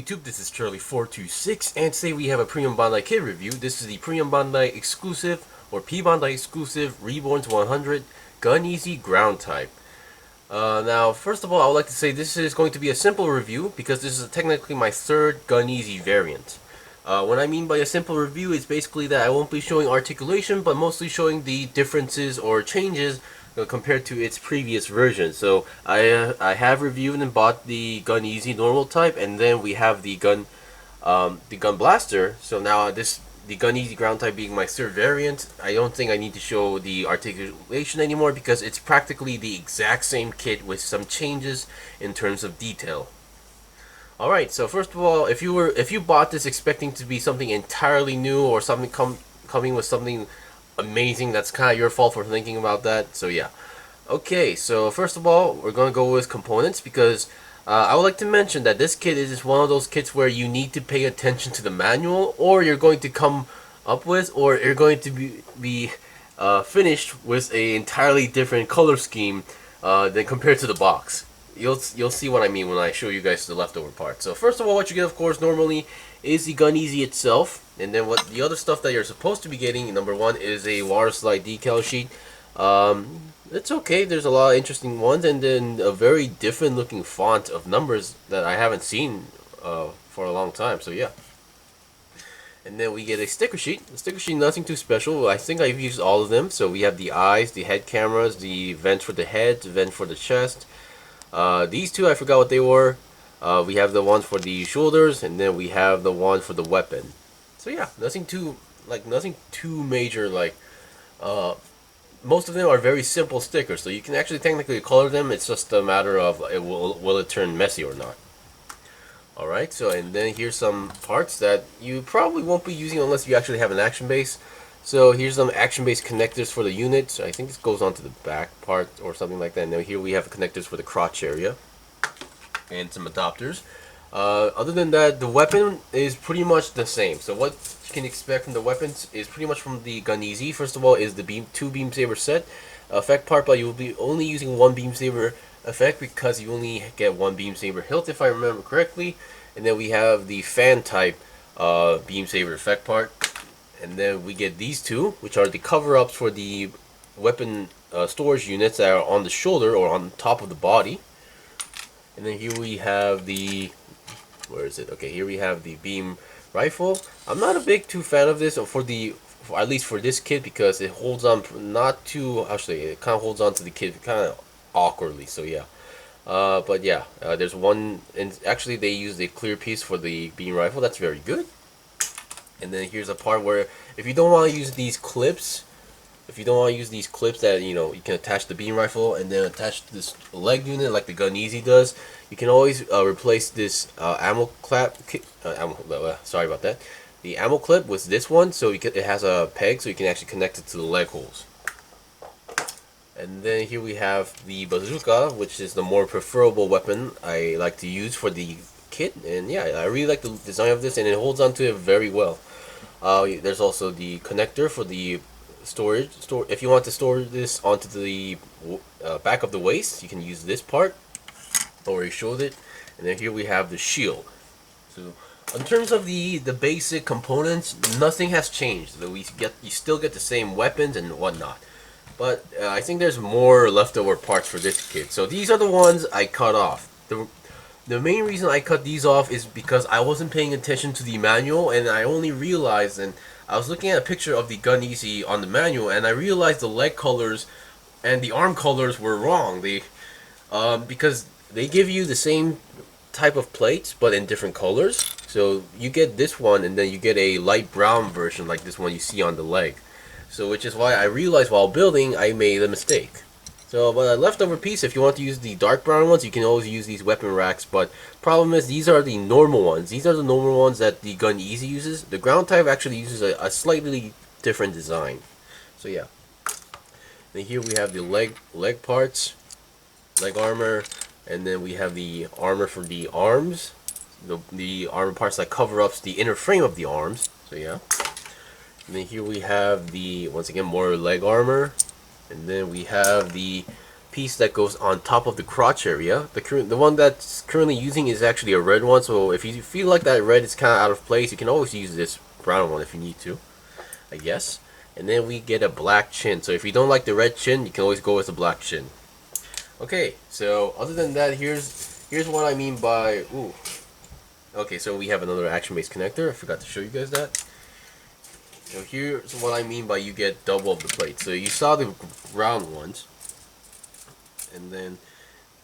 YouTube? This is Charlie426, and today we have a Premium Bandai kit review. This is the Premium Bandai exclusive, or P-Bandai exclusive, Reborn's 100 Gun Easy Ground Type. Now, first of all, I would like to say this is going to be a simple review, because this is technically my third Gun Easy variant. What I mean by a simple review is basically that I won't be showing articulation, but mostly showing the differences or changes compared to its previous version. So I have reviewed and bought the Gun Easy normal type, and then we have the Gun Blaster. So now the Gun Easy ground type being my third variant, I don't think I need to show the articulation anymore because it's practically the exact same kit with some changes in terms of detail. Alright, so first of all, if you bought this expecting to be something entirely new or something coming with something amazing, that's kind of your fault for thinking about that. So yeah. Okay, so first of all, we're going to go with components because I would like to mention that this kit is just one of those kits where you need to pay attention to the manual, or you're going to come up with, or you're going to be finished with a entirely different color scheme than compared to the box. You'll see what I mean when I show you guys the leftover parts. So first of all, what you get, of course, normally is the Gun Easy itself, and then what the other stuff that you're supposed to be getting. Number one is a water slide decal sheet. It's okay. There's a lot of interesting ones, and then a very different looking font of numbers that I haven't seen for a long time. So yeah. And then we get a sticker sheet. The sticker sheet, nothing too special. I think I've used all of them. So we have the eyes, the head cameras, the vent for the head, the vent for the chest. These two, I forgot what they were. We have the one for the shoulders, and then we have the one for the weapon. So yeah, nothing too major. Most of them are very simple stickers, so you can actually technically color them. It's just a matter of will it turn messy or not. Alright, so and then here's some parts that you probably won't be using unless you actually have an action base. So here's some action base connectors for the unit. So I think this goes onto the back part or something like that. And then here we have connectors for the crotch area and some adapters. Other than that, the weapon is pretty much the same. So what you can expect from the weapons is pretty much from the Gun Easy. First of all is the two beam saber set effect part, but you will be only using one beam saber effect because you only get one beam saber hilt, if I remember correctly. And then we have the fan type beam saber effect part. And then we get these two, which are the cover-ups for the weapon storage units that are on the shoulder or on top of the body. And then here we have the, where is it? Okay, here we have the beam rifle. I'm not a big fan of this, at least for this kit, because it holds on not too, actually it kind of holds on to the kit kind of awkwardly. So yeah, but yeah, there's one, and actually they used a clear piece for the beam rifle. That's very good. And then here's a part where if you don't want to use these clips, that you can attach the beam rifle and then attach this leg unit like the Gun Easy does, you can always replace this ammo clip. Sorry about that. The ammo clip with this one, so it has a peg, so you can actually connect it to the leg holes. And then here we have the bazooka, which is the more preferable weapon I like to use for the kit. And yeah, I really like the design of this, and it holds on to it very well. There's also the connector for the storage. If you want to store this onto the back of the waist, you can use this part. Already showed it. And then here we have the shield. So in terms of the basic components, nothing has changed. You still get the same weapons and whatnot. But I think there's more leftover parts for this kit. So these are the ones I cut off. The main reason I cut these off is because I wasn't paying attention to the manual, and I only realized, and I was looking at a picture of the Gun Easy on the manual, and I realized the leg colors and the arm colors were wrong. Because they give you the same type of plates but in different colors. So you get this one, and then you get a light brown version like this one you see on the leg. So which is why I realized while building I made a mistake. So, but a leftover piece, if you want to use the dark brown ones, you can always use these weapon racks. But problem is, these are the normal ones. These are the normal ones that the Gun Easy uses. The ground type actually uses a slightly different design. So yeah. Then here we have the leg parts, leg armor, and then we have the armor for the arms. The armor parts that cover up the inner frame of the arms. So yeah. And then here we have the, once again, more leg armor. And then we have the piece that goes on top of the crotch area. The one that's currently using is actually a red one, so if you feel like that red is kind of out of place, you can always use this brown one if you need to, I guess. And then we get a black chin, so if you don't like the red chin, you can always go with the black chin. Okay, so other than that, here's what I mean by, ooh. Okay, so we have another action-based connector. I forgot to show you guys that. So here's what I mean by you get double of the plate. So you saw the brown ones, and then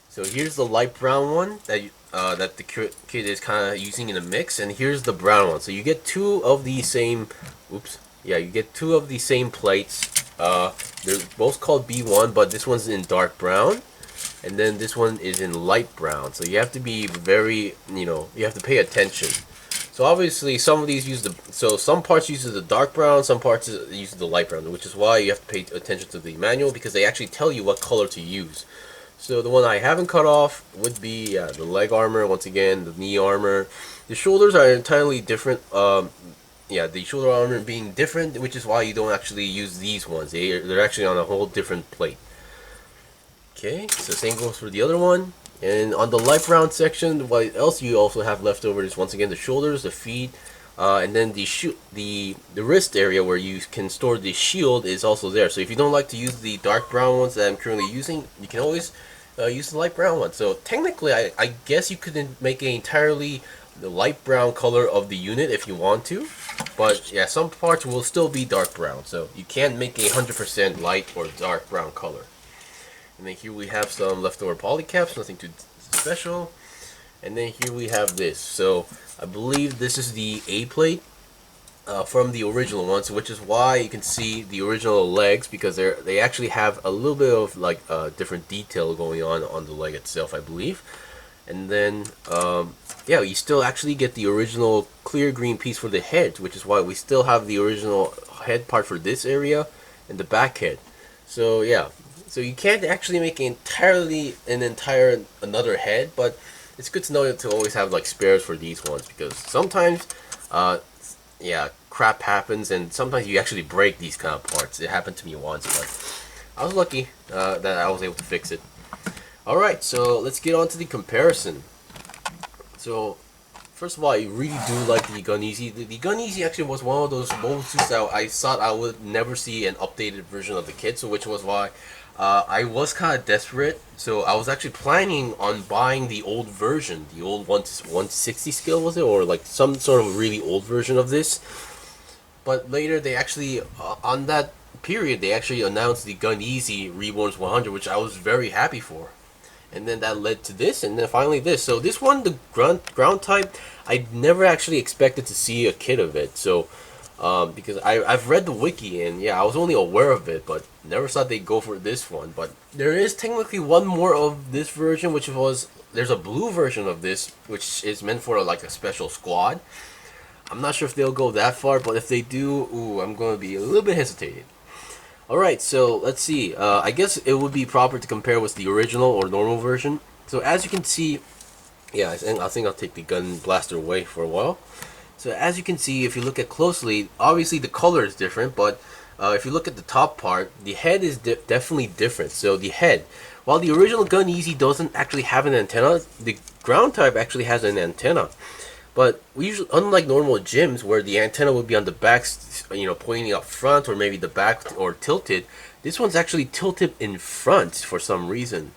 so here's the light brown one that the kid is kind of using in a mix, and here's the brown one. So you get two of the same. Oops. Yeah, you get two of the same plates. They're both called B1, but this one's in dark brown, and then this one is in light brown. So you have to be very, you have to pay attention. So obviously some of these some parts use the dark brown, some parts use the light brown, which is why you have to pay attention to the manual, because they actually tell you what color to use. So the one I haven't cut off would be the leg armor, once again, the knee armor. The shoulders are entirely different. The shoulder armor being different, which is why you don't actually use these ones. They're actually on a whole different plate. Okay, so same goes for the other one. And on the light brown section, what else you also have left over is once again the shoulders, the feet, and then the wrist area where you can store the shield is also there. So if you don't like to use the dark brown ones that I'm currently using, you can always use the light brown one. So technically, I guess you could make an entirely the light brown color of the unit if you want to, but yeah, some parts will still be dark brown. So you can't make a 100% light or dark brown color. And then here we have some leftover poly caps, nothing too special. And then here we have this. So I believe this is the A plate from the original one, so which is why you can see the original legs, because they actually have a little bit of like different detail going on the leg itself, I believe. And then yeah, you still actually get the original clear green piece for the head, which is why we still have the original head part for this area and the back head. So yeah. So you can't actually make another head, but it's good to know to always have like spares for these ones, because sometimes, yeah, crap happens, and sometimes you actually break these kind of parts. It happened to me once, but I was lucky that I was able to fix it. All right, so let's get on to the comparison. So first of all, I really do like the Gun Easy. The Gun Easy actually was one of those mobile suits that I thought I would never see an updated version of the kit, so which was why I was kind of desperate. So I was actually planning on buying the old version, the old 160 scale, was it, or like some sort of really old version of this. But later they actually, on that period, they actually announced the Gun Easy RE100, which I was very happy for. And then that led to this, and then finally this. So this one, the ground type, I never actually expected to see a kit of it. So because I've read the wiki, and yeah, I was only aware of it, but never thought they'd go for this one. But there is technically one more of this version, which was, there's a blue version of this, which is meant for like a special squad. I'm not sure if they'll go that far, but if they do, ooh, I'm going to be a little bit hesitated. Alright, so let's see. I guess it would be proper to compare with the original or normal version. So as you can see, yeah, I think I'll take the gun blaster away for a while. So as you can see, if you look at closely, obviously the color is different, but if you look at the top part, the head is definitely different. So the head, while the original Gun Easy doesn't actually have an antenna, the ground type actually has an antenna. But we usually, unlike normal gyms where the antenna would be on the back, pointing up front, or maybe the back or tilted, this one's actually tilted in front for some reason.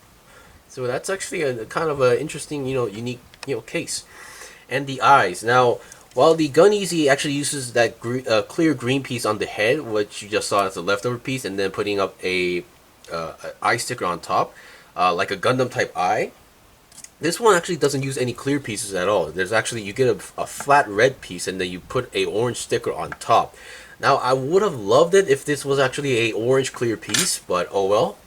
So that's actually a kind of an interesting, unique, case. And the eyes. Now, while the Gun Easy actually uses that clear green piece on the head, which you just saw as a leftover piece, and then putting up a eye sticker on top, like a Gundam type eye. This one actually doesn't use any clear pieces at all. There's actually, you get a flat red piece, and then you put a orange sticker on top. Now, I would have loved it if this was actually a orange clear piece, but oh well.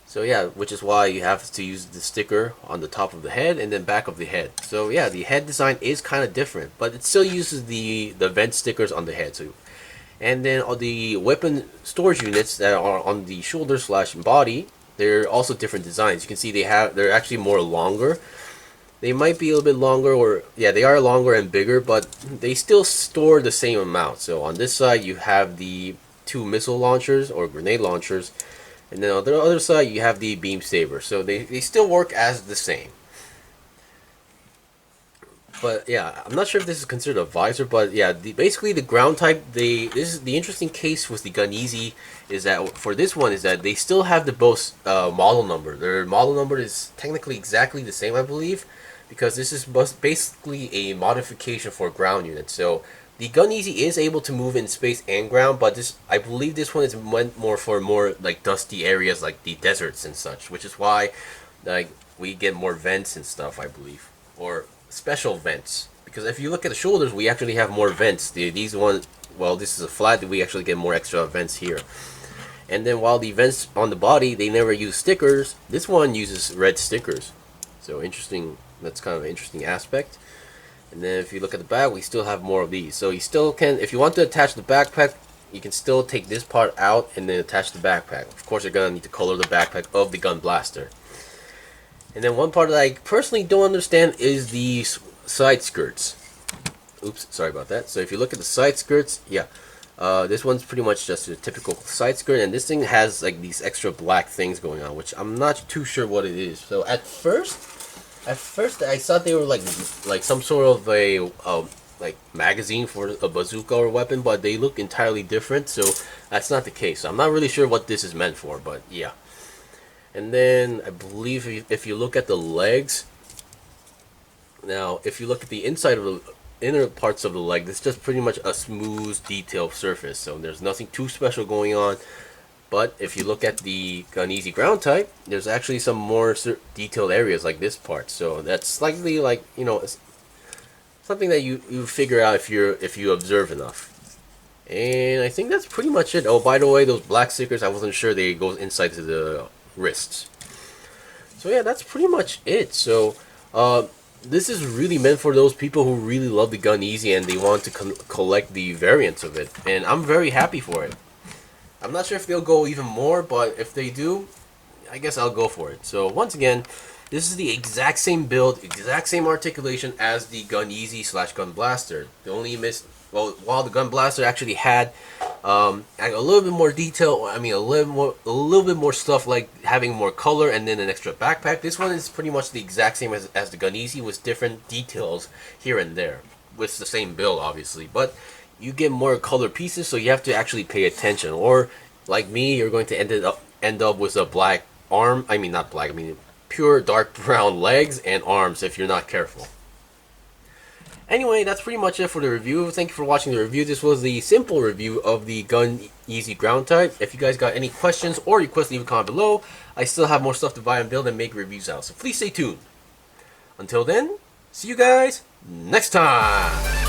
So yeah, which is why you have to use the sticker on the top of the head and then back of the head. So yeah, the head design is kind of different, but it still uses the vent stickers on the head. So, and then on the weapon storage units that are on the shoulder / body, they're also different designs. You can see they're actually more longer. They might be a little bit longer, or yeah, they are longer and bigger, but they still store the same amount. So on this side, you have the 2 missile launchers or grenade launchers. And then on the other side, you have the beam saber. So they still work as the same. But yeah, I'm not sure if this is considered a visor, but yeah, basically the ground type. This is the interesting case with the Gun Easy is that for this one is that they still have the both model number. Their model number is technically exactly the same, I believe, because this is basically a modification for ground units. So the Gun Easy is able to move in space and ground, but this I believe this one is meant more for more like dusty areas like the deserts and such, which is why like we get more vents and stuff, I believe, or special vents, because if you look at the shoulders, we actually have more vents. These ones, well, this is a flat, we actually get more extra vents here. And then while the vents on the body, they never use stickers, this one uses red stickers. So interesting, that's kind of an interesting aspect. And then if you look at the back, we still have more of these. So you still can, if you want to attach the backpack, you can still take this part out and then attach the backpack. Of course, you're gonna need to color the backpack of the gun blaster. And then one part that I personally don't understand is the side skirts. Oops, sorry about that. So if you look at the side skirts, yeah, this one's pretty much just a typical side skirt, and this thing has like these extra black things going on, which I'm not too sure what it is. So at first I thought they were like some sort of a like magazine for a bazooka or weapon, but they look entirely different. So that's not the case. So I'm not really sure what this is meant for, but yeah. And then I believe if you look at the legs, now if you look at the inside of the inner parts of the leg, it's just pretty much a smooth detailed surface, so there's nothing too special going on. But if you look at the Gun Easy ground type, there's actually some more detailed areas like this part, so that's slightly like, you know, something that you figure out if you observe enough. And I think that's pretty much it. Oh, by the way, those black stickers, I wasn't sure they go inside to the wrists. So yeah, that's pretty much it. So this is really meant for those people who really love the Gun Easy and they want to collect the variants of it, and I'm very happy for it. I'm not sure if they'll go even more, but if they do, I guess I'll go for it. So once again, this is the exact same build, exact same articulation as the Gun Easy / Gun Blaster. The only well, while the Gun Blaster actually had a little bit more detail, I mean a little bit more stuff like having more color and then an extra backpack. This one is pretty much the exact same as the Gun Easy with different details here and there. With the same build, obviously, but you get more color pieces, so you have to actually pay attention. Or like me, you're going to end up with a black arm. I mean not black. I mean pure dark brown legs and arms if you're not careful. Anyway, that's pretty much it for the review. Thank you for watching the review. This was the simple review of the Gun Easy ground type. If you guys got any questions or requests, leave a comment below. I still have more stuff to buy and build and make reviews out, so please stay tuned. Until then, see you guys next time.